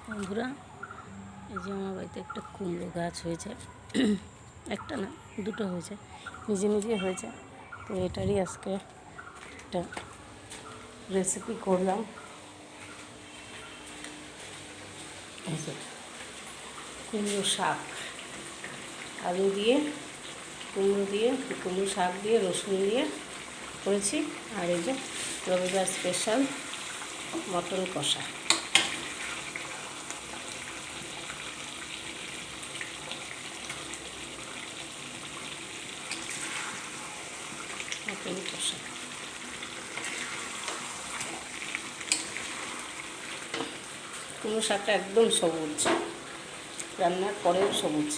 বন্ধুরা, এই যে আমার বাড়িতে একটা কুমড়ো গাছ হয়েছে। একটা না, দুটো হয়েছে, নিজে নিজে হয়েছে। তো এটারই আজকে একটা রেসিপি করলাম। এই যে কুমড়ো শাক, আলু দিয়ে, কুমড়ো শাক দিয়ে, রসুন দিয়ে করেছি। আর এই যে রবিবার স্পেশাল মটন কষা। মটন কষা কুমড়ো শাকটা একদম সবুজ, রান্নার পরেও সবুজ।